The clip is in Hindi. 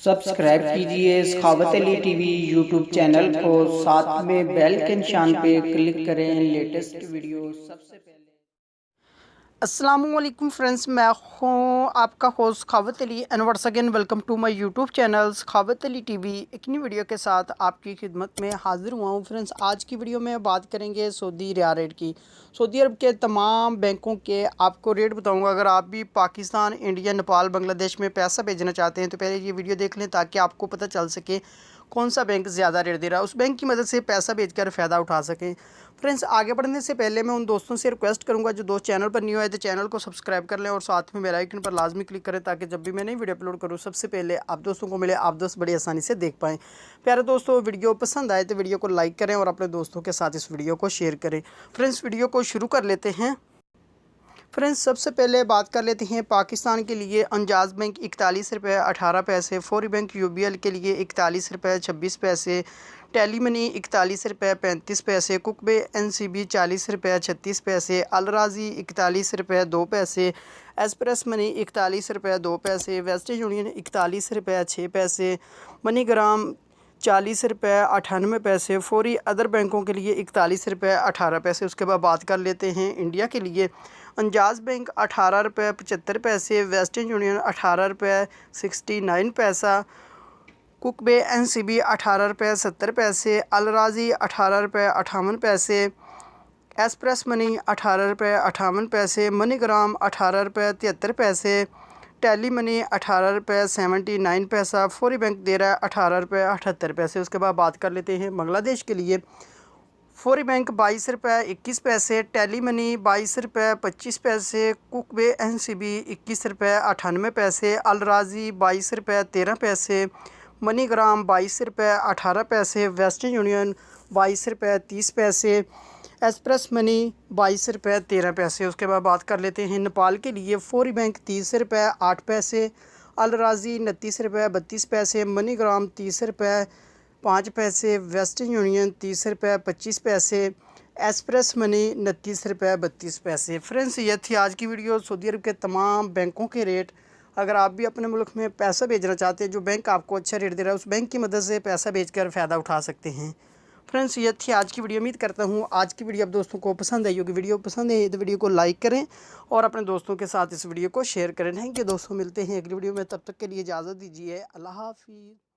सब्सक्राइब कीजिए सखावत अली टीवी यूट्यूब चैनल को, साथ में बेल के निशान पे क्लिक करें लेटेस्ट वीडियो सबसे पहले। अस्सलामुअलैकुम फ्रेंड्स, मैं हूँ आपका host Sakhawat Ali and once again welcome to my YouTube channel Sakhawat Ali TV. एक नई वीडियो के साथ आपकी खिदमत में हाजिर हुआ हूँ। फ्रेंड्स, आज की वीडियो में बात करेंगे सऊदी रियाल रेट की। सऊदी अरब के तमाम बैंकों के आपको रेट बताऊंगा। अगर आप भी पाकिस्तान, इंडिया, नेपाल, बांग्लादेश में पैसा भेजना चाहते हैं तो पहले ये वीडियो देख लें ताकि आपको पता चल सके कौन सा बैंक ज़्यादा रेट दे रहा है, उस बैंक की मदद से पैसा भेजकर फ़ायदा उठा सकें। फ्रेंड्स, आगे बढ़ने से पहले मैं उन दोस्तों से रिक्वेस्ट करूंगा जो दोस्त चैनल पर न्यू आए तो चैनल को सब्सक्राइब कर लें और साथ में बेल आइकन पर लाजमी क्लिक करें ताकि जब भी मैं नई वीडियो अपलोड करूं सबसे पहले आप दोस्तों को मिले, आप दोस्त बड़ी आसानी से देख पाएँ। प्यारे दोस्तों, वीडियो पसंद आए तो वीडियो को लाइक करें और अपने दोस्तों के साथ इस वीडियो को शेयर करें। फ्रेंड्स, वीडियो को शुरू कर लेते हैं। फ्रेंड्स, सबसे पहले बात कर लेते हैं पाकिस्तान के लिए। अंजाज़ बैंक 41 रुपये 18 पैसे, फौरी बैंक UBL के लिए 41 रुपये 26 पैसे, टेली मनी 41 रुपये 35 पैसे, कुकबे NCB 40 रुपये 36 पैसे, अलराजी 41 रुपये 2 पैसे, एक्सप्रेस मनी 41 रुपये 2 पैसे, वेस्टर्न यूनियन 41 रुपये 6 पैसे, मनीग्राम 40 रुपये 98 पैसे, फौरी अदर बैंकों के लिए 41 रुपये 18 पैसे। उसके बाद बात कर लेते हैं इंडिया के लिए। अंजाज़ बैंक 18 रुपये 75 पैसे, वेस्टर्न यूनियन 18 रुपये 69 पैसा, कुकबे NCB 18 रुपये 70 पैसे, अलराजी 18 रुपये 58 पैसे, एक्सप्रेस मनी 18 रुपये 58 पैसे, मनीग्राम 18 रुपये 73 पैसे, टेली मनी 18 रुपये 79 पैसा, फौरी बैंक दे रहा है 18 रुपये 78 पैसे। उसके बाद बात कर लेते हैं बांग्लादेश के लिए। फौरी बैंक 22 रुपये 21 पैसे, टेली मनी 22 रुपये 25 पैसे, कुकबे NCB 21 रुपये 98 पैसे, अलराजी 22 रुपये 13 पैसे, मनीग्राम 22 रुपये 18 पैसे, वेस्टर्न यूनियन 22 रुपये 30 पैसे, एक्सप्रेस मनी 22 रुपये 13 पैसे। उसके बाद बात कर लेते हैं नेपाल के लिए। फौरी बैंक 30 रुपये 8 पैसे, अलराजी 29 रुपये 32 पैसे, मनीग्राम 30 रुपये 5 पैसे, वेस्टर्न यूनियन 30 रुपये 25 पैसे, एक्सप्रेस मनी 29 रुपये 32 पैसे। फ्रेंड्स, ये थी आज की वीडियो सऊदी अरब के तमाम बैंकों के रेट। अगर आप भी अपने मुल्क में पैसा भेजना चाहते हैं, जो बैंक आपको अच्छा रेट दे रहा है उस बैंक की मदद से पैसा भेजकर फ़ायदा उठा सकते हैं। फ्रेंड्स, ये थी आज की वीडियो। उम्मीद करता हूँ आज की वीडियो आप दोस्तों को पसंद आई होगी। वीडियो पसंद है तो वीडियो को लाइक करें और अपने दोस्तों के साथ इस वीडियो को शेयर करें। थैंक यू दोस्तों, मिलते हैं अगली वीडियो में। तब तक के लिए इजाज़त दीजिए। अल्लाह हाफिज़।